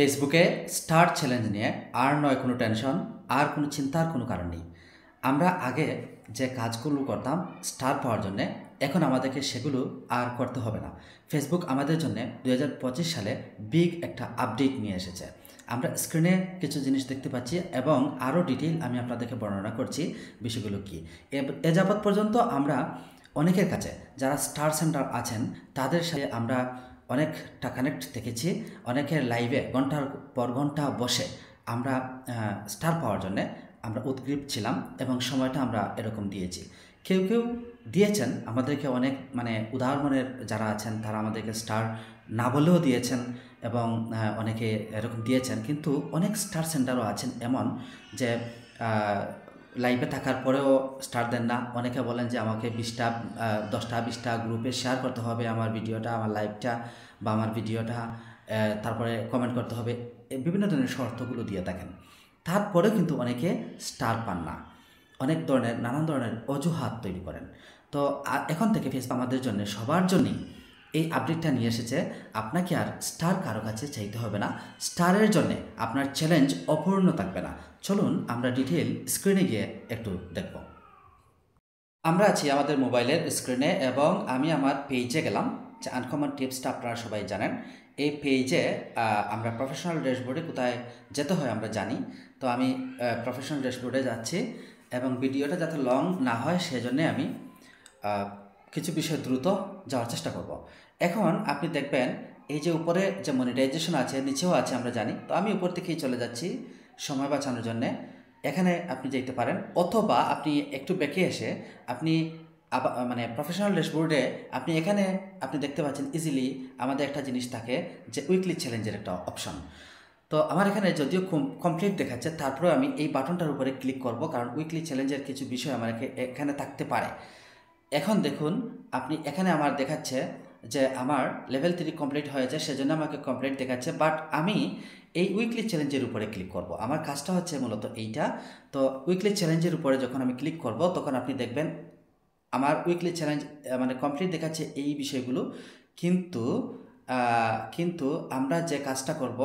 ফেসবুকে star challenge নিয়ে আর নয় কোনো টেনশন, আর কোনো চিন্তার কোনো কারণ নেই। আমরা আগে যে কাজগুলো করতাম স্টার পাওয়ার জন্যে, এখন আমাদেরকে সেগুলো আর করতে হবে না। ফেসবুক আমাদের জন্য 2025 সালে বিগ একটা আপডেট নিয়ে এসেছে। আমরা স্ক্রিনে কিছু জিনিস দেখতে পাচ্ছি এবং আরও ডিটেইল আমি আপনাদেরকে বর্ণনা করছি বিষয়গুলো কী। এ যাবৎ পর্যন্ত আমরা অনেকের কাছে যারা স্টার সেন্টার আছেন তাদের সাথে আমরা অনেকটা কানেক্ট দেখেছি। অনেকের লাইভে ঘন্টার পর ঘন্টা বসে আমরা স্টার পাওয়ার জন্যে আমরা উদ্গ্রীব ছিলাম এবং সময়টা আমরা এরকম দিয়েছি। কেউ কেউ দিয়েছেন আমাদেরকে অনেক উদাহরণের যারা আছেন তারা আমাদেরকে স্টার না বলেও দিয়েছেন এবং অনেকে এরকম দিয়েছেন। কিন্তু অনেক স্টার সেন্টারও আছেন এমন যে লাইভে থাকার পরেও স্টার দেন না। অনেকে বলেন যে আমাকে 20টা 10টা 20টা গ্রুপে শেয়ার করতে হবে আমার ভিডিওটা, আমার লাইভটা বা আমার ভিডিওটা, তারপরে কমেন্ট করতে হবে, বিভিন্ন ধরনের শর্তগুলো দিয়ে থাকেন। তারপরেও কিন্তু অনেকে স্টার পান না, অনেক ধরনের নানান ধরনের অজুহাত তৈরি করেন। তো এখন থেকে ফেসবুক আমাদের জন্য সবার জন্যই এই আপডেটটা নিয়ে এসেছে। আপনাকে আর স্টার কারো কাছে চাইতে হবে না। স্টারের জন্যে আপনার চ্যালেঞ্জ অপূর্ণ থাকবে না। চলুন আমরা ডিটেল স্ক্রিনে গিয়ে একটু দেখব। আমরা আছি আমাদের মোবাইলের স্ক্রিনে এবং আমি আমার পেজে গেলাম, যে আনকমন টিপসটা আপনারা সবাই জানেন। এই পেজে আমরা প্রফেশনাল ড্যাশবোর্ডে কোথায় যেতে হয় আমরা জানি। তো আমি প্রফেশনাল ড্যাশবোর্ডে যাচ্ছি এবং ভিডিওটা যাতে লং না হয় সেজন্যে আমি কিছু বিষয় দ্রুত যাওয়ার চেষ্টা করব। এখন আপনি দেখবেন এই যে উপরে যে মনিটাইজেশন আছে নিচেও আছে আমরা জানি। তো আমি উপর থেকেই চলে যাচ্ছি সময় বাঁচানোর জন্যে। এখানে আপনি যেতে পারেন, অথবা আপনি একটু বেঁকে এসে আপনি প্রফেশনাল ড্যাশবোর্ডে আপনি এখানে আপনি দেখতে পাচ্ছেন ইজিলি আমাদের একটা জিনিস থাকে যে উইকলি চ্যালেঞ্জের একটা অপশন। তো আমার এখানে যদিও কমপ্লিট দেখাচ্ছে, তারপরেও আমি এই বাটনটার উপরে ক্লিক করব, কারণ উইকলি চ্যালেঞ্জের কিছু বিষয় আমার এখানে থাকতে পারে। এখন দেখুন আপনি এখানে আমার দেখাচ্ছে যে আমার লেভেল 3 কমপ্লিট হয়েছে, সেজন্য আমাকে কমপ্লিট দেখাচ্ছে। বাট আমি এই উইকলি চ্যালেঞ্জের উপরে ক্লিক করব। আমার কাজটা হচ্ছে মূলত এইটা। তো উইকলি চ্যালেঞ্জের উপরে যখন আমি ক্লিক করব তখন আপনি দেখবেন আমার উইকলি চ্যালেঞ্জ কমপ্লিট দেখাচ্ছে এই বিষয়গুলো। কিন্তু আমরা যে কাজটা করব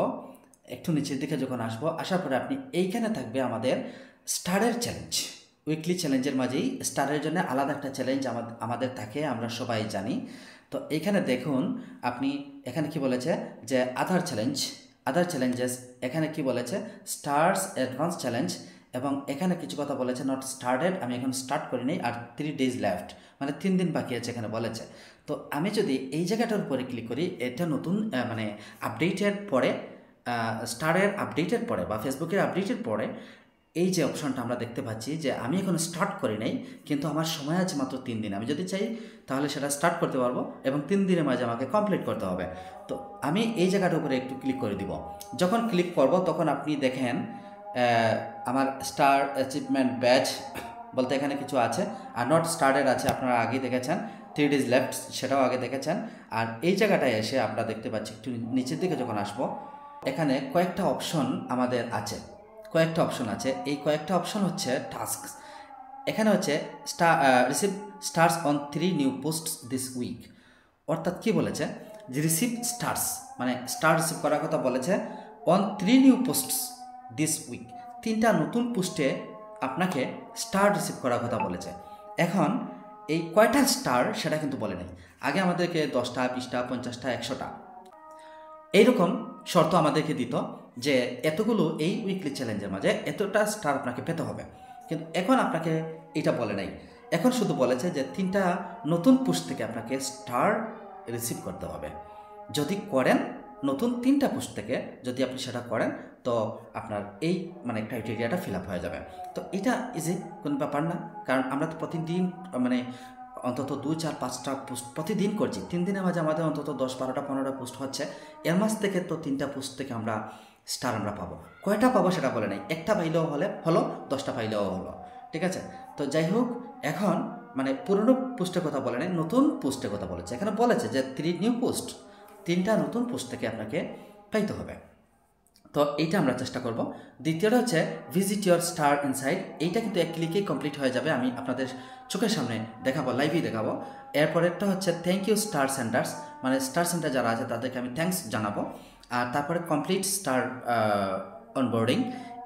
একটু নিচের দিকে যখন আসার পরে আপনি এইখানে থাকবে আমাদের স্টারের চ্যালেঞ্জ। উইকলি চ্যালেঞ্জের মাঝেই স্টারের জন্য আলাদা একটা চ্যালেঞ্জ আমাদের থাকে, আমরা সবাই জানি। তো এইখানে দেখুন আপনি এখানে কি বলেছে যে আদার চ্যালেঞ্জেস, এখানে কি বলেছে স্টার্স অ্যাডভান্স চ্যালেঞ্জ, এবং এখানে কিছু কথা বলেছে নট স্টার্টেড। আমি এখন স্টার্ট করিনি, আর 3 days লেফট, মানে 3 দিন বাকি আছে এখানে বলেছে। তো আমি যদি এই জায়গাটার উপরে ক্লিক করি, এটা নতুন আপডেটের পরে, স্টারের আপডেটের পরে বা ফেসবুকের আপডেটের পরে এই যে অপশনটা আমরা দেখতে পাচ্ছি যে আমি এখন স্টার্ট করি নাই, কিন্তু আমার সময় আছে মাত্র 3 দিন। আমি যদি চাই তাহলে সেটা স্টার্ট করতে পারবো এবং 3 দিনের মাঝে আমাকে কমপ্লিট করতে হবে। তো আমি এই জায়গাটার উপরে একটু ক্লিক করে দিব। যখন ক্লিক করব তখন আপনি দেখেন আমার স্টার অ্যাচিভমেন্ট ব্যাচ বলতে এখানে কিছু আছে, আর নট স্টার্টেড আছে, আপনারা আগেই দেখেছেন। 3 days লেফট সেটাও আগে দেখেছেন। আর এই জায়গাটায় এসে আমরা দেখতে পাচ্ছি একটু নিচের দিকে যখন আসবো, এখানে কয়েকটা অপশন আমাদের আছে। এই কয়েকটা অপশন হচ্ছে টাস্ক। এখানে হচ্ছে receive stars on 3 new posts this week. অর্থাৎ কি বলেছে যে রিসিভ স্টার্স, মানে স্টার রিসিভ করার কথা বলেছে on 3 new posts this week. 3টা নতুন পোস্টে আপনাকে স্টার রিসিভ করার কথা বলেছে। এখন এই কয়টা স্টার সেটা কিন্তু বলে নাই। আগে আমাদেরকে 10টা 20টা 50টা 100টা এইরকম শর্ত আমাদেরকে দিত যে এতগুলো এই উইকলি চ্যালেঞ্জের মাঝে এতটা স্টার আপনাকে পেতে হবে। কিন্তু এখন আপনাকে এটা বলে নাই, এখন শুধু বলেছে যে 3টা নতুন পোস্ট থেকে আপনাকে স্টার রিসিভ করতে হবে। যদি করেন নতুন 3টা পোস্ট থেকে যদি আপনি সেটা করেন তো আপনার এই ক্রাইটেরিয়াটা ফিল আপ হয়ে যাবে। তো এটা ইজি কোনো ব্যাপার না, কারণ আমরা তো প্রতিদিন অন্তত 2 4 5টা পোস্ট প্রতিদিন করছি। 3 দিনের মাঝে আমাদের অন্তত 10 12টা 15টা পোস্ট হচ্ছে। এর মাঝ থেকে তো 3টা পোস্ট থেকে আমরা স্টার আমরা পাবো। কয়টা পাবো সেটা বলে নাই, একটা পাইলেও হলো 10টা পাইলেও হলো, ঠিক আছে। তো যাই হোক, এখন পুরনো পোস্টের কথা বলে নাই, নতুন পোস্টের কথা বলেছে। এখানে বলেছে যে 3 নিউ পোস্ট, 3টা নতুন পোস্ট থেকে আপনাকে পাইতে হবে। তো এইটা আমরা চেষ্টা করব। দ্বিতীয়টা হচ্ছে ভিজিট ইউর স্টার ইনসাইড। এইটা কিন্তু এক ক্লিকেই কমপ্লিট হয়ে যাবে, আমি আপনাদের চোখের সামনে দেখাবো, লাইভেই দেখাবো। এরপরেরটা হচ্ছে thank you star senders, star sender যারা আছে তাদেরকে আমি থ্যাঙ্কস জানাবো। আর তারপরে কমপ্লিট স্টার অনবোর্ডিং,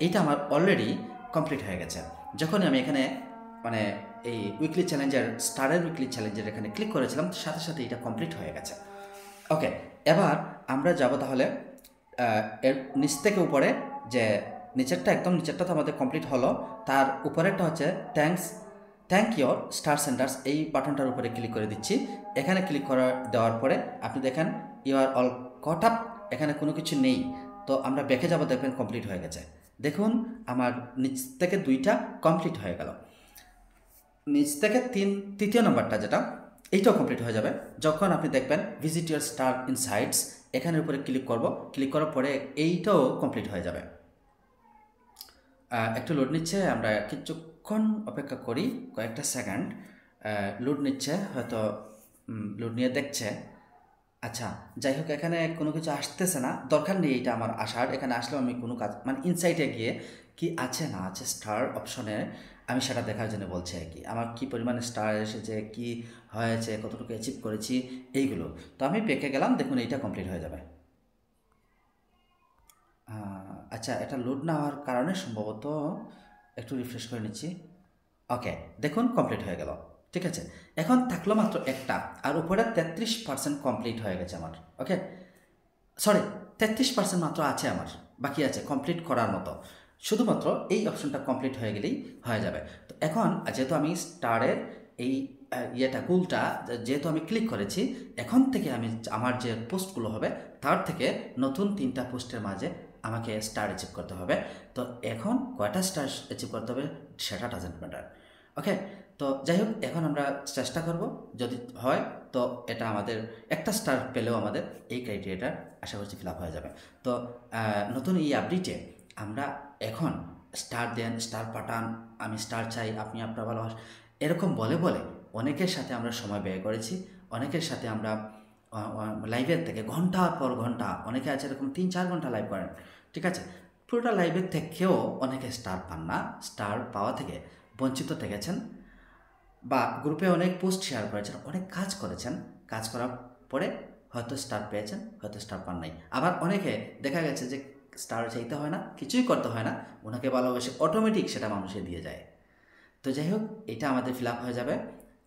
এইটা আমার অলরেডি কমপ্লিট হয়ে গেছে। যখনই আমি এখানে মানে এই উইকলি চ্যালেঞ্জের স্টারের উইকলি চ্যালেঞ্জের এখানে ক্লিক করেছিলাম, সাথে সাথে এটা কমপ্লিট হয়ে গেছে। ওকে, এবার আমরা যাব তাহলে এর নিচ থেকে উপরে, যে নিচেরটা একদম নিচেরটা তো আমাদের কমপ্লিট হলো, তার উপরেরটা হচ্ছে থ্যাংক ইউর স্টার সেন্টার্স, এই বাটনটার উপরে ক্লিক করে দিচ্ছি। এখানে ক্লিক করা দেওয়ার পরে আপনি দেখেন you are all caught up, এখানে কোনো কিছু নেই। তো আমরা ব্যাকে যাব, দেখবেন কমপ্লিট হয়ে গেছে। দেখুন আমার নিচ থেকে 2টা কমপ্লিট হয়ে গেল। নিচ থেকে তৃতীয় নম্বরটা যেটা, এইটাও কমপ্লিট হয়ে যাবে যখন আপনি দেখবেন ভিজিট ইউর স্টার ইনসাইটস, এখানের উপরে ক্লিক করব। ক্লিক করার পরে এইটাও কমপ্লিট হয়ে যাবে। একটু লোড নিচ্ছে, আমরা কিছুক্ষণ অপেক্ষা করি, কয়েকটা সেকেন্ড লোড নিচ্ছে, হয়তো লোড নিয়ে দেখছে। আচ্ছা, যাই হোক, এখানে কোনো কিছু আসতেছে না, দরকার নেই এটা আমার আসার। এখানে আসলেও আমি কোনো কাজ মানে ইনসাইটে গিয়ে কি আছে না আছে স্টার অপশনে আমি সেটা দেখার জন্য বলছি আর কি, আমার কি পরিমাণে স্টার এসেছে, কি হয়েছে, কতটুকু অ্যাচিভ করেছি, এইগুলো। তো আমি পেকে গেলাম, দেখুন এইটা কমপ্লিট হয়ে যাবে। আচ্ছা, এটা লোড না হওয়ার কারণে সম্ভবত, একটু রিফ্রেশ করে নিচ্ছি। ওকে, দেখুন কমপ্লিট হয়ে গেল। ঠিক আছে, এখন থাকলো মাত্র একটা, আর উপরে 33% কমপ্লিট হয়ে গেছে আমার। ওকে, সরি, 33% মাত্র আছে আমার, বাকি আছে কমপ্লিট করার মতো। শুধুমাত্র এই অপশনটা কমপ্লিট হয়ে গেলেই হয়ে যাবে। তো এখন যেহেতু আমি স্টারের এই ইয়েটা গুলটা যেহেতু আমি ক্লিক করেছি, এখন থেকে আমি আমার যে পোস্টগুলো হবে তার থেকে নতুন 3টা পোস্টের মাঝে আমাকে স্টার অ্যাচিভ করতে হবে। তো এখন কয়টা স্টার অ্যাচিভ করতে হবে সেটা ডাজেন্ট ম্যাটার। ওকে, তো যাই হোক, এখন আমরা চেষ্টা করব, যদি হয় তো এটা আমাদের একটা স্টার পেলেও আমাদের এই ক্রাইটেরিয়াটা আশা করছি ফিল আপ হয়ে যাবে। তো নতুন এই আপডেটে আমরা এখন স্টার দেন, স্টার পাঠান, আমি স্টার চাই, আপনি আপনার ভালোবাসা, এরকম বলে বলে অনেকের সাথে আমরা সময় ব্যয় করেছি। অনেকের সাথে আমরা লাইভের থেকে ঘন্টার পর ঘন্টা, অনেকে আছে এরকম 3-4 ঘন্টা লাইভ করেন। ঠিক আছে, পুরোটা লাইভের থেকেও অনেকে স্টার পান না, স্টার পাওয়া থেকে বঞ্চিত থেকেছেন, বা গ্রুপে অনেক পোস্ট শেয়ার করেছেন, অনেক কাজ করেছেন, কাজ করার পরে হয়তো স্টার পেয়েছেন, হয়তো স্টার পান নাই। আবার অনেকে দেখা গেছে যে স্টার চাইতে হয় না, কিছুই করতে হয় না, ওনাকে ভালোবেসে অটোমেটিক সেটা মানুষে দিয়ে যায়। তো যাই হোক, এটা আমাদের ফিল আপ হয়ে যাবে।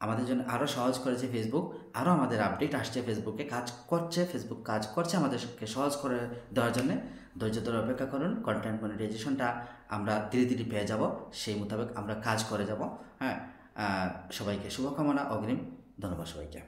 আমাদের জন্য আরও সহজ করেছে ফেসবুক, আরও আমাদের আপডেট আসছে, ফেসবুকে কাজ করছে, ফেসবুক কাজ করছে আমাদেরকে সহজ করে দেওয়ার জন্যে। ধৈর্য ধরে অপেক্ষা করুন, কন্টেন্ট মনিটাইজেশনটা আমরা ধীরে ধীরে পেয়ে যাব, সেই মোতাবেক আমরা কাজ করে যাব। হ্যাঁ, সবাইকে শুভকামনা, অগ্রিম ধন্যবাদ সবাইকে।